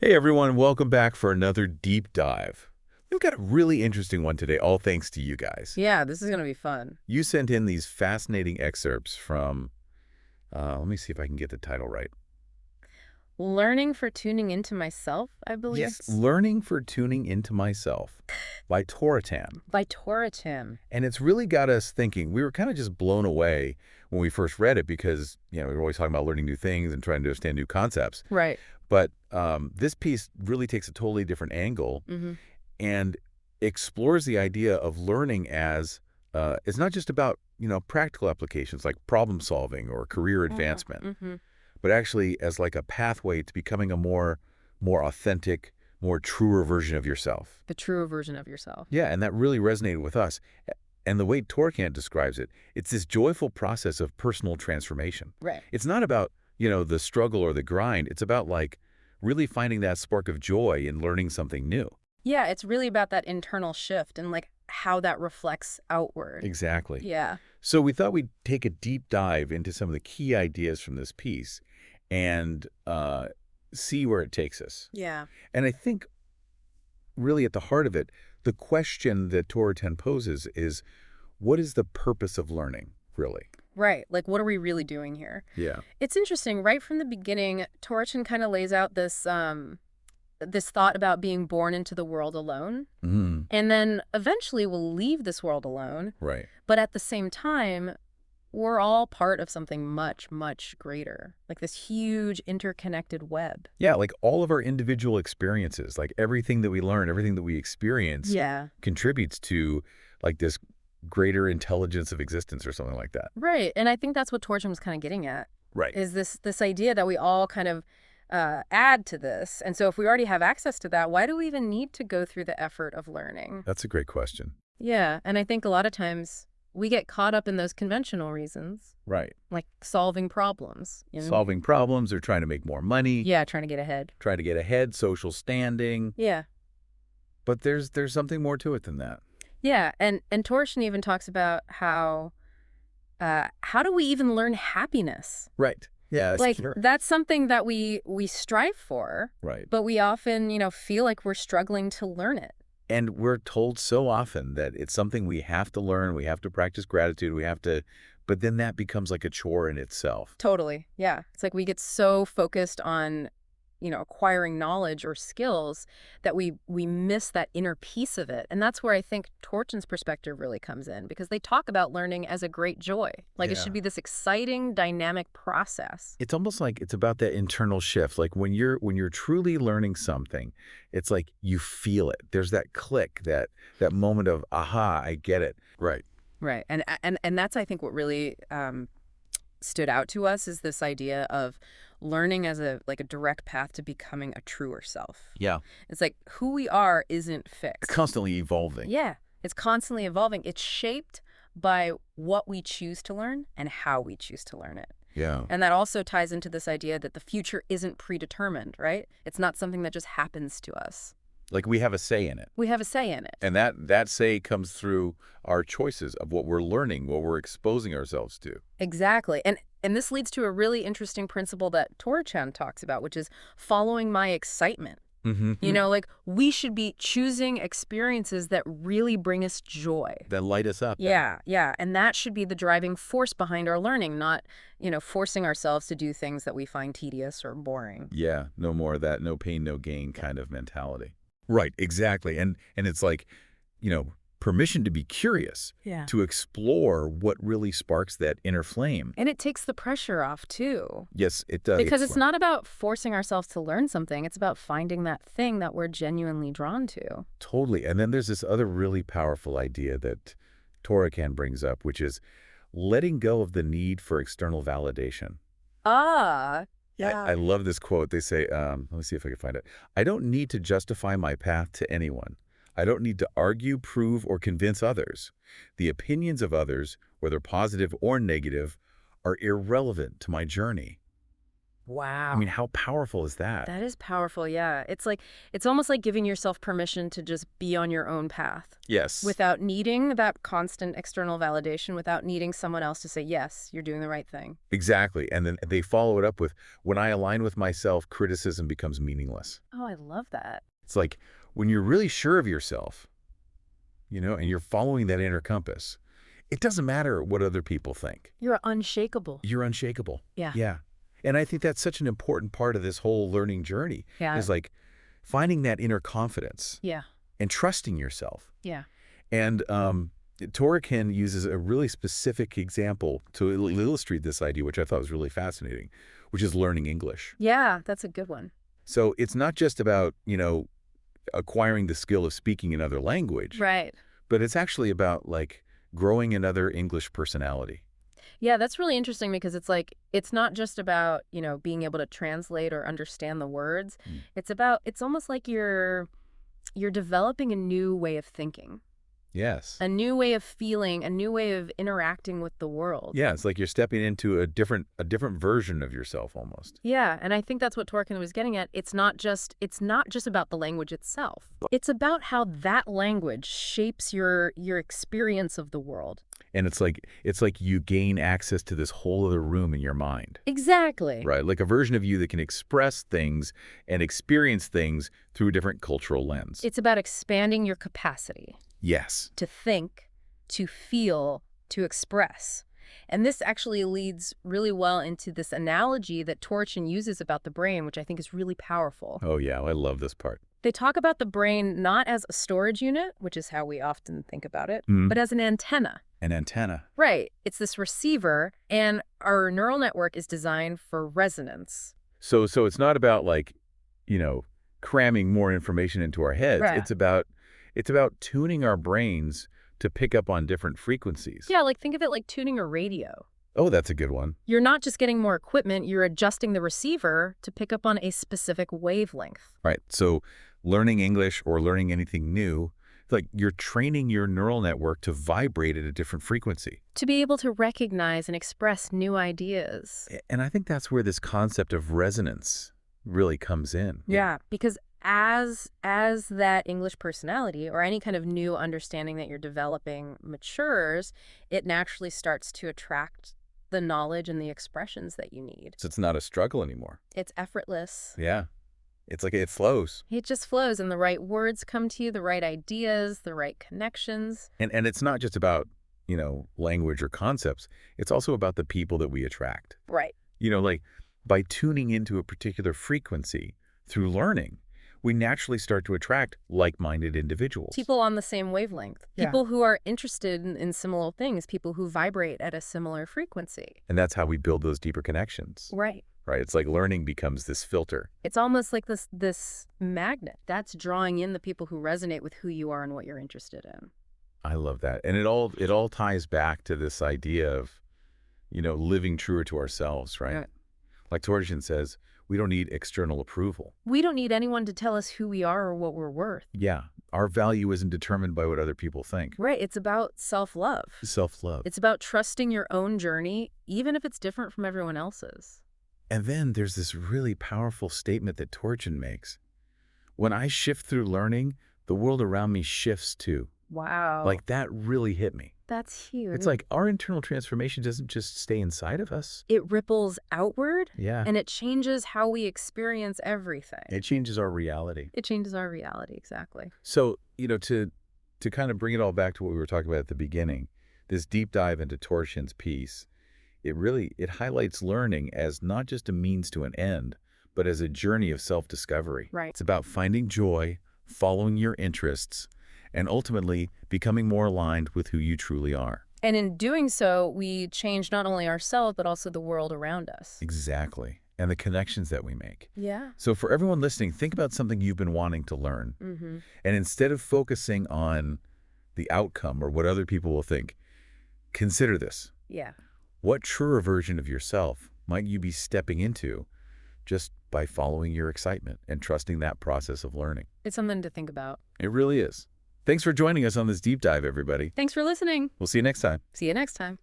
Hey everyone, welcome back for another deep dive. We've got a really interesting one today, all thanks to you guys. Yeah, this is going to be fun. You sent in these fascinating excerpts from, let me see if I can get the title right. Learning for tuning into myself, I believe. Yes, Learning for Tuning into Myself by Tora-Chan. By Tora-Chan. And it's really got us thinking. We were kind of just blown away when we first read it because, we were always talking about learning new things and trying to understand new concepts. Right. But this piece really takes a totally different angle and explores the idea of learning as it's not just about, practical applications like problem solving or career advancement, but actually as like a pathway to becoming a more authentic, more truer version of yourself. The truer version of yourself. Yeah, and that really resonated with us. And the way Torkan describes it, it's this joyful process of personal transformation. Right. It's not about, the struggle or the grind. It's about like really finding that spark of joy in learning something new. Yeah, it's really about that internal shift and like how that reflects outward. Exactly. Yeah. So we thought we'd take a deep dive into some of the key ideas from this piece and see where it takes us. Yeah. And I think really at the heart of it, the question that Tora-Chan poses is, what is the purpose of learning, really? Right. Like, what are we really doing here? Yeah. It's interesting. Right from the beginning, Tora-Chan kind of lays out this this thought about being born into the world alone. And then eventually we'll leave this world alone. Right. But at the same time, we're all part of something much, much greater, like this huge interconnected web. Yeah, like all of our individual experiences, like everything that we learn, everything that we experience contributes to like this greater intelligence of existence or something like that. Right. And I think that's what Torchan was kind of getting at. Right. Is this idea that we all kind of add to this. And so if we already have access to that, why do we even need to go through the effort of learning? That's a great question. Yeah. And I think a lot of times we get caught up in those conventional reasons. Right. Like solving problems. Solving problems or trying to make more money. Yeah, trying to get ahead. Trying to get ahead, social standing. Yeah. But there's something more to it than that. Yeah, and Torchan even talks about how do we even learn happiness? Right. Yeah, like sure. That's something that we strive for. Right. But we often, feel like we're struggling to learn it. And we're told so often that it's something we have to learn, we have to practice gratitude, but then that becomes like a chore in itself. Totally. Yeah. It's like we get so focused on acquiring knowledge or skills that we miss that inner piece of it. And that's where I think Torchan's perspective really comes in, because they talk about learning as a great joy. Like it should be this exciting, dynamic process. It's almost like it's about that internal shift. Like when you're truly learning something, it's like you feel it. There's that click, that moment of, aha, I get it. Right. Right. And that's, I think, what really stood out to us is this idea of learning as a direct path to becoming a truer self. Yeah. It's like who we are isn't fixed. Constantly evolving. Yeah. It's constantly evolving. It's shaped by what we choose to learn and how we choose to learn it. Yeah. And that also ties into this idea that the future isn't predetermined, right? It's not something that just happens to us. Like we have a say in it. We have a say in it. And that say comes through our choices of what we're learning, what we're exposing ourselves to. Exactly. And this leads to a really interesting principle that Tora-Chan talks about, which is following my excitement. Like we should be choosing experiences that really bring us joy. That light us up. Yeah, yeah. And that should be the driving force behind our learning, not, forcing ourselves to do things that we find tedious or boring. Yeah, no more of that no pain, no gain kind of mentality. Right, exactly. And it's like, permission to be curious, to explore what really sparks that inner flame. And it takes the pressure off, too. Yes, it does. Because it's not about forcing ourselves to learn something. It's about finding that thing that we're genuinely drawn to. Totally. And then there's this other really powerful idea that Tora-Chan brings up, which is letting go of the need for external validation. Yeah. I love this quote. They say, let me see if I can find it. I don't need to justify my path to anyone. I don't need to argue, prove, or convince others. The opinions of others, whether positive or negative, are irrelevant to my journey. Wow. I mean, how powerful is that? That is powerful, yeah. It's almost like giving yourself permission to just be on your own path Yes. without needing that constant external validation, without needing someone else to say, yes, you're doing the right thing. Exactly. And then they follow it up with, when I align with myself, criticism becomes meaningless. Oh, I love that. It's like when you're really sure of yourself, and you're following that inner compass, it doesn't matter what other people think. You're unshakable. You're unshakable. Yeah. Yeah. And I think that's such an important part of this whole learning journey. Yeah. Is like finding that inner confidence. Yeah. And trusting yourself. Yeah. And Tora-Chan uses a really specific example to illustrate this idea, which I thought was really fascinating, which is learning English. Yeah, that's a good one. So it's not just about, acquiring the skill of speaking another language. Right. But it's actually about, like, growing another English personality. Yeah, that's really interesting because it's not just about, being able to translate or understand the words. It's almost like you're developing a new way of thinking. Yes. A new way of feeling, a new way of interacting with the world. Yeah, it's like you're stepping into a different version of yourself almost. Yeah, and I think that's what Tora-Chan was getting at. It's not just about the language itself. It's about how that language shapes your experience of the world. And it's like you gain access to this whole other room in your mind. Exactly. Right, like a version of you that can express things and experience things through a different cultural lens. It's about expanding your capacity. Yes. To think, to feel, to express. And this actually leads really well into this analogy that Tora-Chan uses about the brain, which I think is really powerful. Oh, yeah, I love this part. They talk about the brain not as a storage unit, which is how we often think about it, but as an antenna. An antenna. Right. It's this receiver, and our neural network is designed for resonance. So it's not about, like, cramming more information into our heads. Right. It's about tuning our brains to pick up on different frequencies. Yeah, like think of it like tuning a radio. Oh, that's a good one. You're not just getting more equipment, you're adjusting the receiver to pick up on a specific wavelength. Right. So learning English or learning anything new, like you're training your neural network to vibrate at a different frequency. To be able to recognize and express new ideas. And I think that's where this concept of resonance really comes in. Yeah, because as that English personality or any kind of new understanding that you're developing matures, it naturally starts to attract the knowledge and the expressions that you need. So it's not a struggle anymore. It's effortless. Yeah. It's like it flows. It just flows, and the right words come to you, the right ideas, the right connections. And it's not just about, language or concepts. It's also about the people that we attract. Right. Like by tuning into a particular frequency through learning, we naturally start to attract like-minded individuals. People on the same wavelength. Yeah. People who are interested in similar things. People who vibrate at a similar frequency. And that's how we build those deeper connections. Right. Right. It's like learning becomes this filter. It's almost like this magnet that's drawing in the people who resonate with who you are and what you're interested in. I love that. And it all ties back to this idea of, living truer to ourselves, right? Right. Like Tora-Chan says, we don't need external approval. We don't need anyone to tell us who we are or what we're worth. Yeah. Our value isn't determined by what other people think. Right. It's about self-love. Self-love. It's about trusting your own journey, even if it's different from everyone else's. And then there's this really powerful statement that Tora-Chan makes. When I shift through learning, the world around me shifts too. Wow. Like that really hit me. That's huge. It's like our internal transformation doesn't just stay inside of us. It ripples outward. Yeah. And it changes how we experience everything. It changes our reality. It changes our reality, exactly. So, to kind of bring it all back to what we were talking about at the beginning, this deep dive into Tora-Chan's piece, it highlights learning as not just a means to an end, but as a journey of self-discovery. Right. It's about finding joy, following your interests, and ultimately becoming more aligned with who you truly are. And in doing so, we change not only ourselves, but also the world around us. Exactly. And the connections that we make. Yeah. So for everyone listening, think about something you've been wanting to learn. Mm-hmm. And instead of focusing on the outcome or what other people will think, consider this. Yeah. What truer version of yourself might you be stepping into just by following your excitement and trusting that process of learning? It's something to think about. It really is. Thanks for joining us on this deep dive, everybody. Thanks for listening. We'll see you next time. See you next time.